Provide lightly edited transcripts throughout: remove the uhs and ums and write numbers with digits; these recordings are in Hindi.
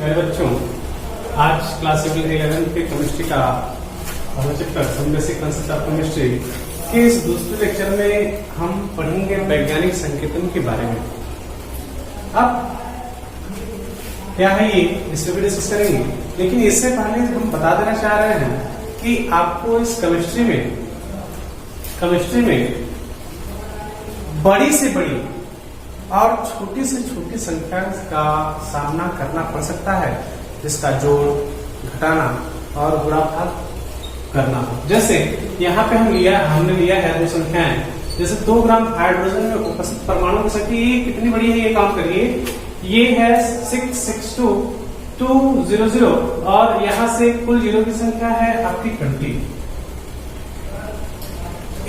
मेरे बच्चों, आज क्लास 11 के केमिस्ट्री का chapter some basic concept of chemistry के इस दूसरे लेक्चर में हम पढ़ेंगे वैज्ञानिक संकेतन के बारे में। अब क्या है ये इस पर भी डिस्कस करेंगे, लेकिन इससे पहले हम बता देना चाह रहे हैं कि आपको इस केमिस्ट्री में बड़ी से बड़ी और छोटी से छोटी संख्या का सामना करना पड़ सकता है, जिसका जोड़, घटाना और गुणा भाग करना हो। जैसे यहाँ पे हमने लिया है दो संख्याएं, जैसे 2 ग्राम हाइड्रोजन में उपस्थित परमाणु की संख्या ये कितनी बड़ी है, ये काम करिए। ये है 66200 और यहाँ से कुल जीरो की संख्या है आपकी 20।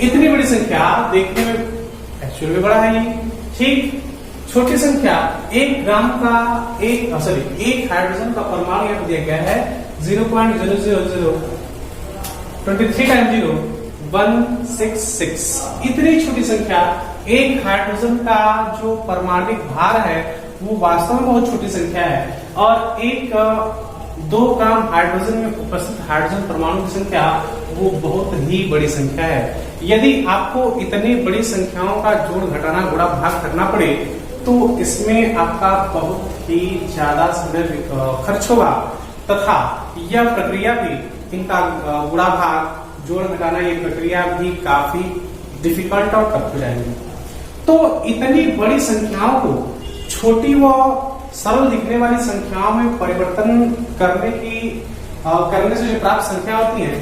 इतनी बड़ी संख्या देखने में एक्चुअल में बड़ा है ये, ठीक। छोटी संख्या 1 ग्राम का एक हाइड्रोजन का परमाणु यहाँ दिया गया है 0.00023 टाइम 0 166। इतनी छोटी संख्या, एक हाइड्रोजन का जो परमाणविक भार है वो वास्तव में बहुत छोटी संख्या है, और एक 2 ग्राम हाइड्रोजन में उपस्थित हाइड्रोजन परमाणु की संख्या वो बहुत ही बड़ी संख्या है। यदि आपको इतनी बड़ी संख्याओं का जोड़, घटाना, गुणा, भाग करना पड़े तो इसमें आपका बहुत ही ज्यादा समय खर्च होगा, तथा यह प्रक्रिया भी, इनका गुणा भाग, जोड़, घटाना, ये प्रक्रिया भी काफी डिफिकल्ट और टफ हो जाएगी। तो इतनी बड़ी संख्याओं को छोटी व सरल दिखने वाली संख्याओं में परिवर्तन करने से जो प्राप्त संख्या होती है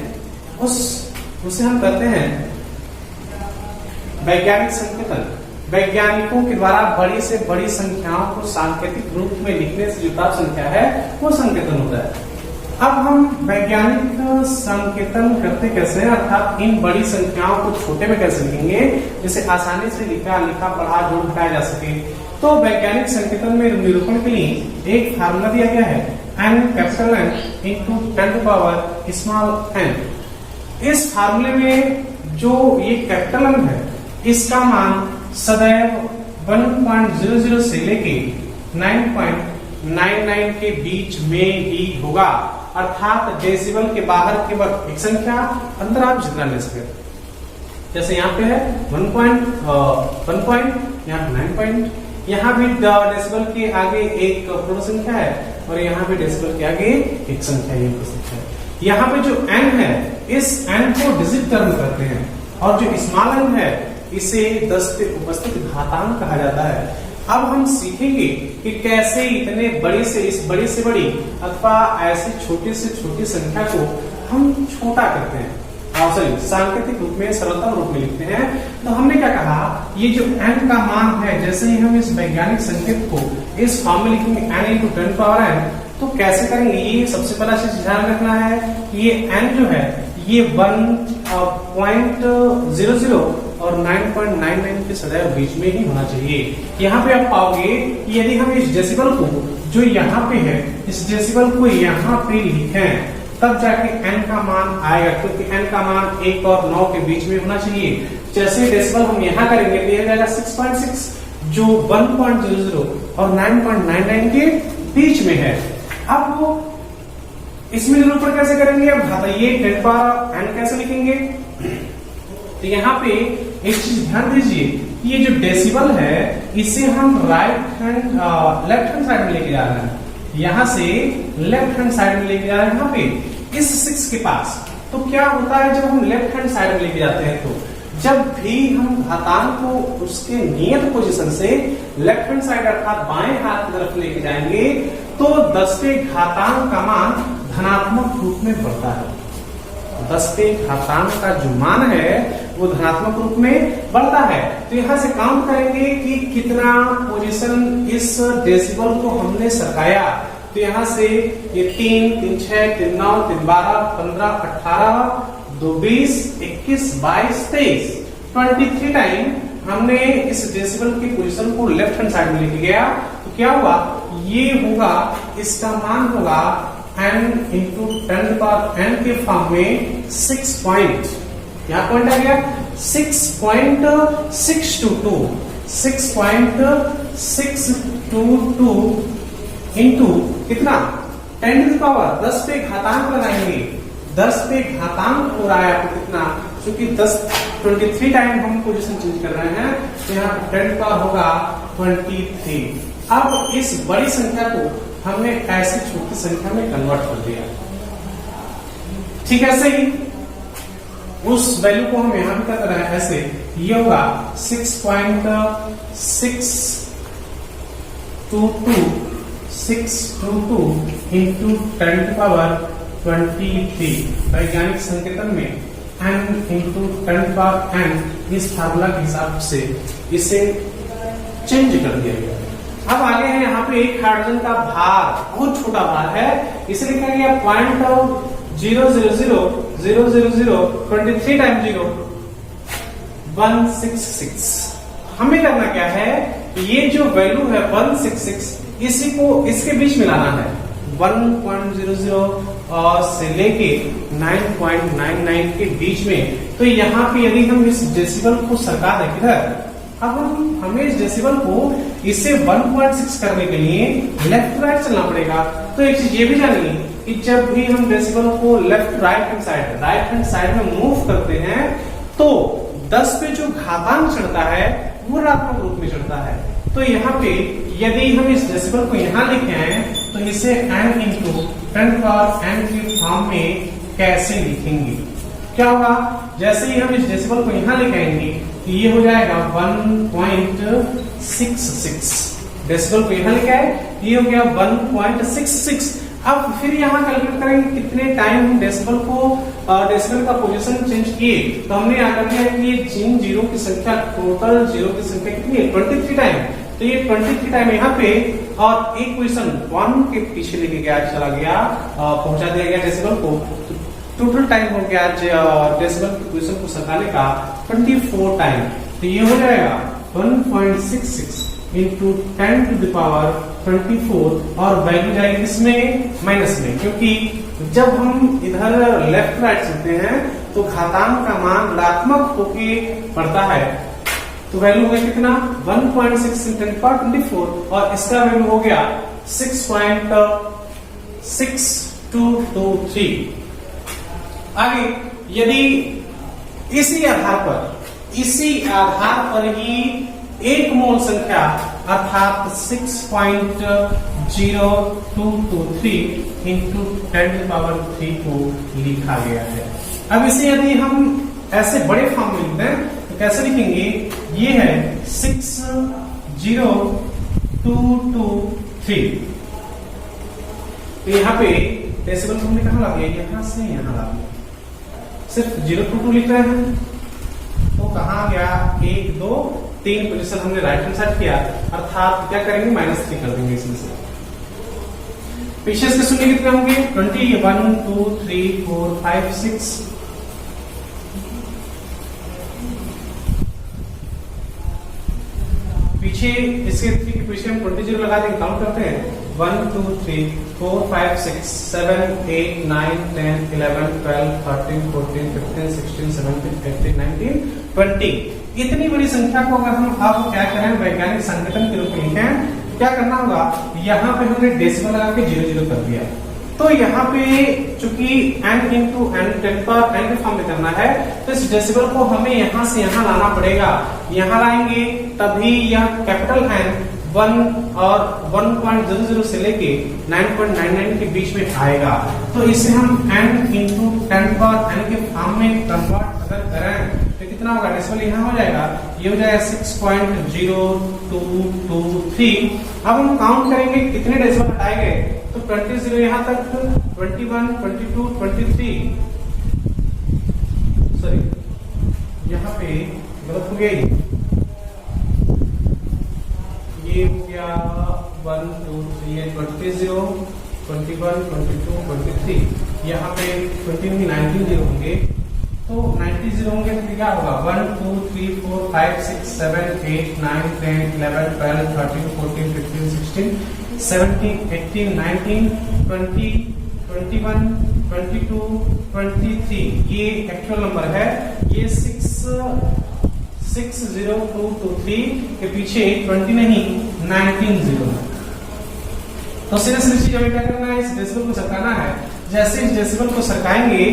उसे हम कहते हैं वैज्ञानिक संकेतन। वैज्ञानिकों के द्वारा बड़ी से बड़ी संख्याओं को सांकेतिक रूप में लिखने से जो प्राप्त संख्या है वो संकेतन होता है। अब हम वैज्ञानिक संकेतन करते कैसे हैं, अर्थात इन बड़ी संख्याओं को छोटे में कैसे लिखेंगे जिसे आसानी से लिखा पढ़ा जोड़ घटाया जा सके। तो वैज्ञानिक संकेतन में निरूपण के लिए एक फार्मूला दिया गया है, n capital N into 10 to power small n। इस फार्मूले में जो ये कैपिटल N है इसका मान सदैव 1.00 से लेके 9.99 के बीच में ही होगा, अर्थात डेसिबल के बाहर केवल एक संख्या, अंदर आप जितना ले सके। जैसे यहाँ पे है 1 पॉइंट, यहाँ 9 पॉइंट, यहाँ भी डेसिबल के आगे एक पूर्ण संख्या है और यहाँ पे डेसिबल के आगे एक संख्या है। यहाँ पे जो n है इस n को डिजिट टर्म करते हैं, और जो स्मॉल n है इसे 10 पे उपस्थित घातांक कहा जाता है। अब हम सीखेंगे कि कैसे इतने बड़ी से बड़ी अथवा ऐसी छोटी से छोटी संख्या को हम छोटा करते हैं, सांकेतिक रूप में, सरलतम रूप में लिखते हैं। तो हमने क्या कहा, ये जो n का मान है, जैसे ही हम इस वैज्ञानिक संकेत को इस फॉर्म में लिखेंगे n इंटू 10 पावर n, तो कैसे करेंगे, ये सबसे पहला चीज ध्यान रखना है कि ये n जो है ये 1.00 और 9.99 के सदैव बीच में ही होना चाहिए। यहाँ पे आप पाओगे कि यदि हम इस डेसिबल को जो यहाँ पे है, इस डेसिबल को यहाँ पे लिखें तब जाके n का मान आएगा, क्योंकि n का मान 1 और 9 के बीच में होना चाहिए। जैसे डेसिबल हम यहाँ करेंगे तो यह जाएगा 6.6, जो 1.00 और 9.99 के बीच में है। अब वो इसमें निरूपण कैसे करेंगे, अब घाताइए 10 पावर n कैसे लिखेंगे। तो यहाँ पे एक चीज ध्यान दीजिए, ये जो डेसिबल है इसे हम लेफ्ट हैंड साइड में लेके जा रहे हैं, यहाँ से लेफ्ट हैंड साइड में लेके जा रहे हैं, यहाँ पे इस 6 के पास। तो क्या होता है जब हम लेफ्ट हैंड साइड में लेके जाते हैं, तो जब भी हम घातांक को उसके नियत पोजीशन से लेफ्ट हैंड साइड अर्थात बाएं हाथ की तरफ लेके जाएंगे तो 10 के घातांक का मान धनात्मक रूप में बढ़ता है। 10 के घातांक का जो मान है वो धनात्मक रूप में बढ़ता है। तो यहाँ से काउंट करेंगे कि कितना पोजीशन इस डेसिबल को हमने सरकाया। तो यहाँ से ये 3, 3, 6, 3, 9, 3, 12, 15, 18, 2, 20, 21, 22, 23, 23 टाइम हमने इस डेसिबल की पोजीशन को लेफ्ट हैंड साइड में लेके गया। तो क्या हुआ, ये होगा, इसका मान होगा n इंटू 10 पावर n के फॉर्म में 6 पॉइंट, यहाँ पॉइंट आ गया 6.622 इंटू कितना 10 टू द पावर 10 पे घातांक लगाएंगे, 10 पे घातांक हो रहा है आपको कितना, क्योंकि 23 टाइम हम पोजीशन चेंज कर रहे हैं, तो यहाँ 10 का होगा 23। अब इस बड़ी संख्या को हमने ऐसी छोटी संख्या में कन्वर्ट कर दिया, ठीक है। ऐसे ही उस वैल्यू को हम यहां भी कर रहे हैं, ऐसे ये होगा 6.622 इंटू 10 टू पावर 23 वैज्ञानिक संकेतन में n into 10 to power n इस फार्मूला के हिसाब से इसे चेंज कर दिया गया। अब आगे है यहाँ पे एक हाइड्रोजन का भार, बहुत छोटा भार है, इसे लिखा गया 0.0000023 टाइम 0 166। हमें करना क्या है, ये जो वैल्यू है 166 इसी को इसके बीच में लाना है, 1.00 और से लेके 9.99 के बीच में। तो यहाँ पे यदि हम इस डेसिबल को सरका दें किधर, अब हमें इस डेसिबल को इसे 1.6 करने के लिए लेफ्ट राइट चलना पड़ेगा। तो एक चीज ये भी जानिए कि जब भी हम डेसिबल को लेफ्ट राइट हैंड साइड में मूव करते हैं तो 10 पे जो घातांक चढ़ता है वो ऋणात्मक रूप में चढ़ता है। तो यहाँ पे यदि हम इस डेसिबल को यहाँ लेके आए तो इसे n इंटू 10 पावर n की फॉर्म में कैसे लिखेंगे, क्या होगा, जैसे ही हम इस डेसिबल को यहाँ लेके आएंगे तो ये हो जाएगा 1.66। डेसिबल को यहाँ लेके आए, ये हो गया 1.66। अब फिर यहाँ कैलकुलेट करेंगे कितने टाइम हम डेसिबल का पोजीशन चेंज किए, तो हमने यहाँ कर दिया कि ये जिन जीरो की संख्या, टोटल जीरो की संख्या कितनी है 23 टाइम। तो ये 23 टाइम यहाँ पे और एक पोजीशन 1 के पीछे लेके गया, चला गया, पहुंचा दिया गया डेसिबल को। टोटल टाइम हो गया डेसिबल की पोजीशन को सरकाने का 24 टाइम। तो ये हो जाएगा 1.66 इंटू 10 टू द पावर 24 और वैल्यू जाएगी इसमें माइनस में, क्योंकि जब हम इधर लेफ्ट राइट चलते हैं तो घातांक का मान ऋणात्मक होके बढ़ता है। तो वैल्यू हो गया कितना 1.6 इंटू 10 पावर 24 और इसका वैल्यू हो गया 6.6223। आगे यदि इसी आधार पर ही एक मोल संख्या अर्थात 6.0223 इंटू 10 टू पावर 3 को लिखा गया है। अब इसे यदि हम ऐसे बड़े फॉर्म में लिखते हैं तो कैसे लिखेंगे, ये है 60223। तो यहाँ पे डेसिबल हमने कहाँ ला दिया, यहाँ से यहाँ ला दिया, सिर्फ 022 लिख रहे हैं तो कहाँ गया 1 2 3 पोजीशन हमने राइट हैंड साइड किया, अर्थात क्या करेंगे -3 कर देंगे इसमें से। पीछे इसके शून्य कितने होंगे 20 1 2 3 4 5 6। पीछे इसके 3 के पीछे हम 20 लगा देंगे, काउंट करते हैं 1 2 3 4 5 6 7 8 9 10 11 12 13 14 15 16 17 18 19 20। इतनी बड़ी संख्या को अगर हम अब क्या करें वैज्ञानिक संकेतन के रूप में लिखें, क्या करना होगा, यहाँ पे हमने डेसिमल लगा के 0 कर दिया। तो यहाँ पे चूंकि n इंटू n 10 पर n के फॉर्म में करना है तो इस डेसिबल को हमें यहाँ से यहाँ लाना पड़ेगा, यहाँ लाएंगे तभी यह कैपिटल N 1 और 1.00 से लेके 9.99 के बीच में आएगा। तो इसे हम n इंटू 10 पर n के फॉर्म में कन्वर्ट अगर करें तो कितना होगा, डेसिमल यहाँ हो जाएगा, ये हो जाएगा 6.0223। अब हम काउंट करेंगे कितने डेसिमल हटाए गए, तो 20 यहाँ तक 21 22 23, सॉरी यहाँ पे गलत हो गया, ये हो गया 1 2 3 20 21 22 23, यहाँ पे 20 19 जीरो होंगे, तो 90 जीरो होंगे तो क्या होगा 1 2 3 4 5 6 7 8 9 10 11 12 13 14 15 16 17 18 19 20 21 22 23। ये एक्चुअल नंबर है, ये 60223 के पीछे 20 नहीं 19 जीरो। तो सीधे सीधी चीज हमें क्या करना है, इस डेसिमल को सरकाना है। जैसे इस डेसिमल को सरकाएंगे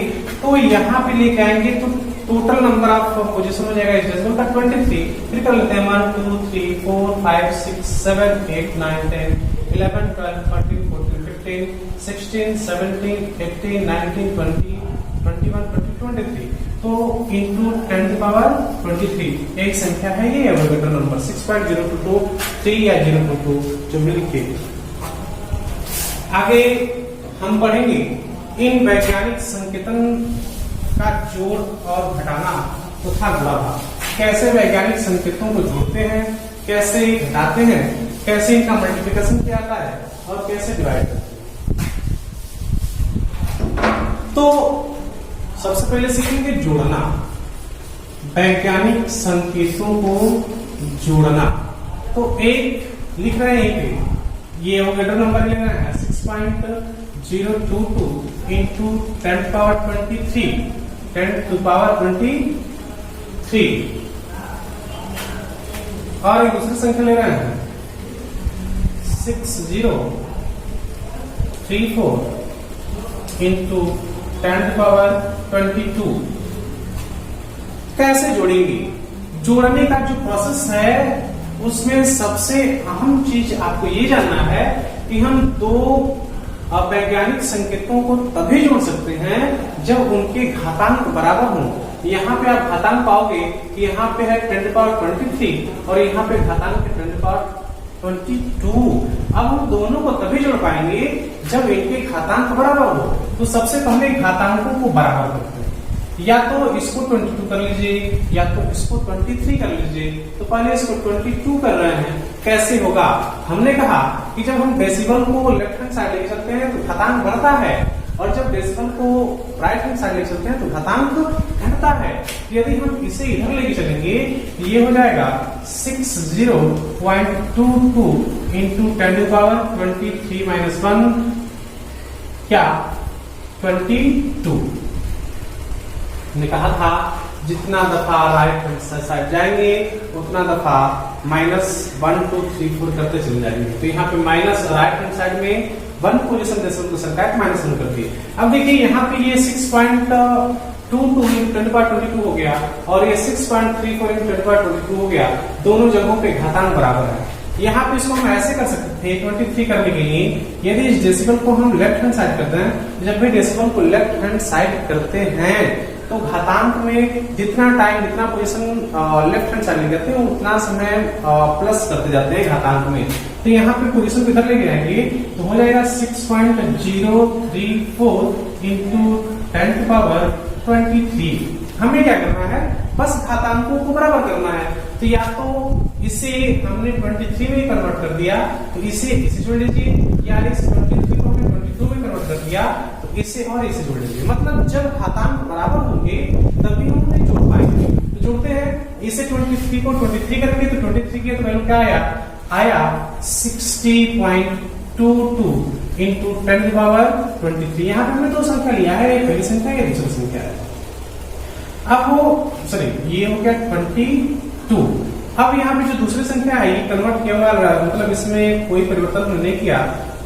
तो यहाँ पे लेके आएंगे तो टोटल नंबर ऑफ पोजीशन हो जाएगा इस डेसिमल का 23। फिर कर लेते हैं 1 2 3 4 5 6 7 8 9 10 11 12 13 14 15 16 17 18 19 20 21 22 23। तो इंटू 10 टू पावर 23 एक संख्या है, ये एवोगैड्रो नंबर 6.0223 या 022 जो भी लिखे। आगे हम पढ़ेंगे इन वैज्ञानिक संकेतन का जोड़ और घटाना तथा गुणा भाग। कैसे वैज्ञानिक संकेतों को जोड़ते हैं, कैसे घटाते हैं, कैसे इनका मल्टीप्लिकेशन किया जाता है और कैसे डिवाइड करते हैं। तो सबसे पहले सीखेंगे जोड़ना, वैज्ञानिक संकेतों को जोड़ना। तो एक लिख रहे हैं यहीं पे, ये एवोगैड्रो नंबर ले रहे हैं 6.022 इंटू 10 पावर 23 10 टू पावर 23 और एक दूसरी संख्या ले रहे हैं 6034 इंटू 10 टू पावर 22। कैसे जोड़ेंगे? जोड़ने का जो प्रोसेस है उसमें सबसे अहम चीज आपको ये जानना है कि हम दो वैज्ञानिक संकेतों को तभी जोड़ सकते हैं जब उनके घातांक बराबर हों। यहाँ पे आप घातांक पाओगे कि यहाँ पे है 10 टू पावर 23 और यहाँ पे घातांक है 10 टू पावर 22। अब हम दोनों को तभी जोड़ पाएंगे जब इनके घातांक बराबर हो। तो सबसे पहले घातांकों को बराबर करते हैं, या तो इसको 22 कर लीजिए या तो इसको 23 कर लीजिए। तो पहले इसको 22 कर रहे हैं, कैसे होगा? हमने कहा कि जब हम डेसिमल को लेफ्ट हैंड साइड लेके चलते हैं तो घातांक बढ़ता है और जब डेसिमल को राइट हैंड साइड लेके चलते हैं तो घातांक घटता है। यदि हम इसे इधर लेके चलेंगे ये हो जाएगा 60.22 इंटू 10 टू पावर 23 माइनस 1 क्या 22। ने कहा था जितना दफा राइट हैंड साइड जाएंगे उतना दफा -1 2 3 4 करते चले जाएंगे। तो यहाँ पे माइनस राइट हैंड साइड में 1 पोजीशन डेसिमल को सरकाए -1 कर दिए। अब देखिए यहाँ पे ये 6.22 इंटू 10 पावर 22 हो गया और ये 6.34 इंटू 10 पावर 22 हो गया। दोनों जगहों पे घातांक बराबर है। यहाँ पे इसको हम ऐसे कर सकते थे 23 करने के लिए, यदि इस डेसिमल को हम लेफ्ट हैंड साइड करते हैं, जब भी डेसिमल को लेफ्ट हैंड साइड करते हैं तो घातांक में जितना टाइम जितना पोजीशन लेफ्ट हैंड साइड लेते हैं उतना समय प्लस करते जाते हैं घातांक में। तो यहाँ पे पोजीशन किधर लेके जाएंगे तो हो जाएगा 6.034 इंटू 10 टू पावर 23। हमें क्या करना है, बस घातांकों को बराबर करना है। तो या तो इसे हमने 23 में कन्वर्ट कर दिया तो इसे जोड़ लीजिए, या इस 23 को हमने 22 में कन्वर्ट कर दिया तो इसे और इसे जोड़ लीजिए। मतलब जब घातांक बराबर होंगे तभी हम उन्हें जोड़ पाएंगे। तो जोड़ते हैं, इसे 23 को 23 करेंगे तो 23 की तो वैल्यू क्या आया 60.22 इंटू 10 टू पावर 23। यहाँ पे हमने दो संख्या लिया है, एक पहली संख्या है दूसरी संख्या है। अब वो ये हो गया 22। अब यहाँ पे जो दूसरी संख्या है ये कन्वर्ट किया हुआ, मतलब इसमें कोई परिवर्तन नहीं किया।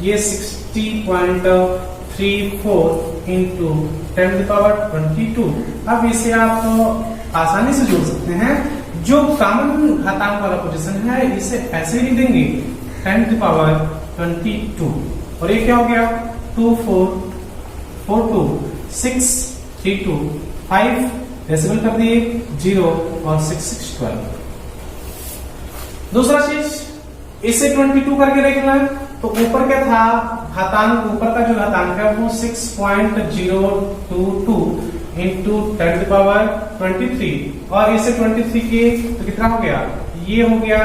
ये 60.34 इंटू 10 टू पावर 22। अब इसे आप आसानी से जोड़ सकते हैं। जो कॉमन घातांक वाला पोजीशन है इसे ऐसे ही देंगे 10 टू पावर 22 और ये क्या हो गया 2442 632 5 डेसिमल कर दिए 0 और 6612। दूसरा चीज इसे 22 करके देखना है तो ऊपर क्या था घातांक, ऊपर का जो घातांक है वो 6.022 इंटू 10 टू पावर 23 और इसे 23 के तो कितना हो गया, ये हो गया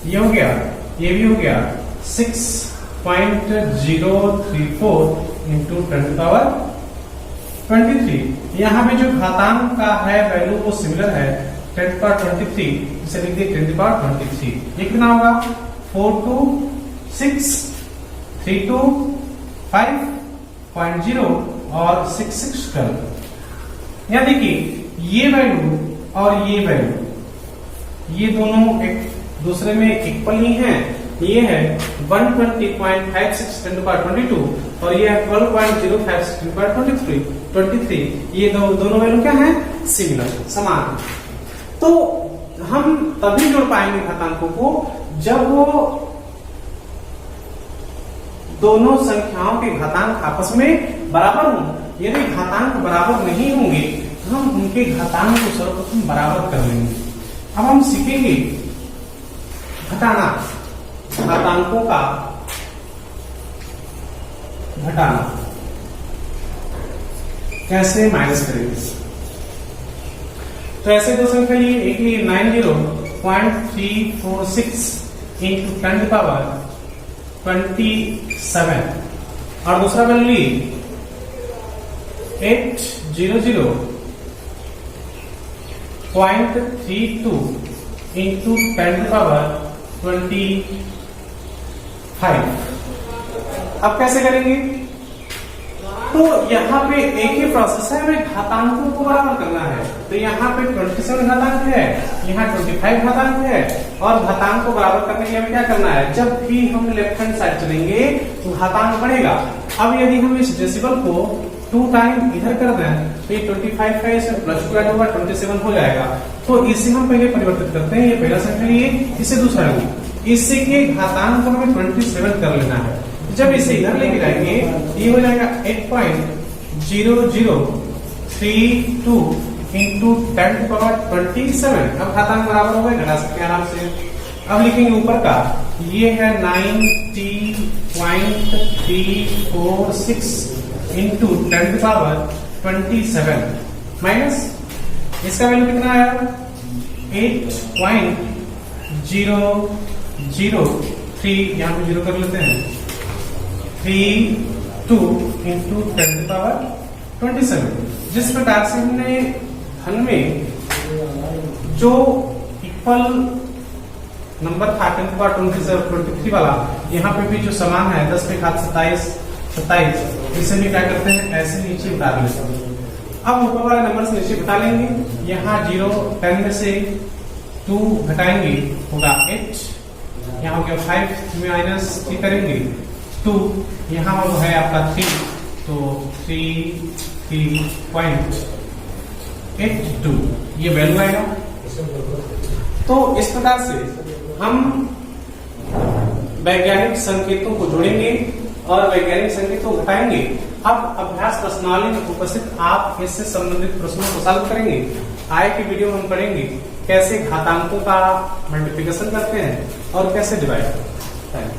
ये हो गया, ये भी हो गया 6.034 इंटू 10 टू पावर 23। यहाँ पे जो घातांक का है वैल्यू वो सिमिलर है 10 टू पावर 23, इसे लिख दिए 10 टू पावर 23। ये कितना होगा 42632.5.0 और 6612। यानी कि ये वैल्यू और ये वैल्यू ये दोनों एक दूसरे में इक्वल ही है। ये है 120.56 10 to the power 22 और ये है 12.056 10 to the power 23। ये दोनों वैल्यू क्या है? सिमिलर, समान। तो हम तभी जोड़ पाएंगे घातांकों को जब वो दोनों संख्याओं के घातांक आपस में बराबर हों। यदि घातांक बराबर नहीं होंगे तो हम उनके घातांक को सर्वप्रथम बराबर कर लेंगे। अब हम सीखेंगे घटाना, घातांकों का घटाना कैसे माइनस करेंगे। तो ऐसे दो संख्या लिए, एक लिए 90.346 इंटू 10 to the power 27 और दूसरा वैल्यू लिए 800.32 इंटू 10 to the power 25। अब कैसे करेंगे? तो यहाँ पे एक ही प्रोसेस है, हमें घातांकों को बराबर करना है। तो यहाँ पे 27 घातांक है, यहाँ 25 घातांक है और घातांक को बराबर करने के लिए हमें क्या करना है? जब भी हम लेफ्ट हैंड साइड चलेंगे तो घातांक बढ़ेगा। अब यदि हम इस डेसिबल को 2 टाइम इधर कर दें तो ये 25 का इसमें प्लस 2 ऐड होगा 27 हो जाएगा। तो इसे हम पहले परिवर्तित करते हैं। ये पहला संख्या लिए, इसे दूसरा लिए, इससे के घातांक को हमें 27 कर लेना है। जब इसे इधर लेके जाएंगे ये हो जाएगा 8.0032 इंटू 10 to the power 27। अब घातांक बराबर हो गए, घटा सकते हैं आराम से। अब लिखेंगे ऊपर का, ये है 90.346 into 10 to the power 27 minus इसका वैल्यू कितना आया? 8.003, यहाँ पे 0 कर लेते हैं, 32 इंटू 10 to the power 27। जिस प्रकार से हमने धन में जो इक्वल नंबर था 10 to the power 23 वाला, यहाँ पे भी जो समान है 10 पे घात 27, इसे भी क्या करते हैं? ऐसे नीचे उतार लेते हैं। अब ऊपर वाले नंबर से नीचे घटा लेंगे। यहाँ 0 10 में से 2 घटाएंगे होगा 8, यहाँ हो गया 5 माइनस 3 करेंगे 2, यहाँ वो है आपका 3, तो 3.82 ये वैल्यू आएगा। तो इस प्रकार से हम वैज्ञानिक संकेतों को जोड़ेंगे और वैज्ञानिक संकेतों को घटाएंगे। अब अभ्यास प्रश्नावली में उपस्थित आप इससे संबंधित प्रश्नों को सॉल्व करेंगे। आगे की वीडियो में हम पढ़ेंगे कैसे घातांकों का मल्टीप्लिकेशन करते हैं और कैसे डिवाइड करते हैं।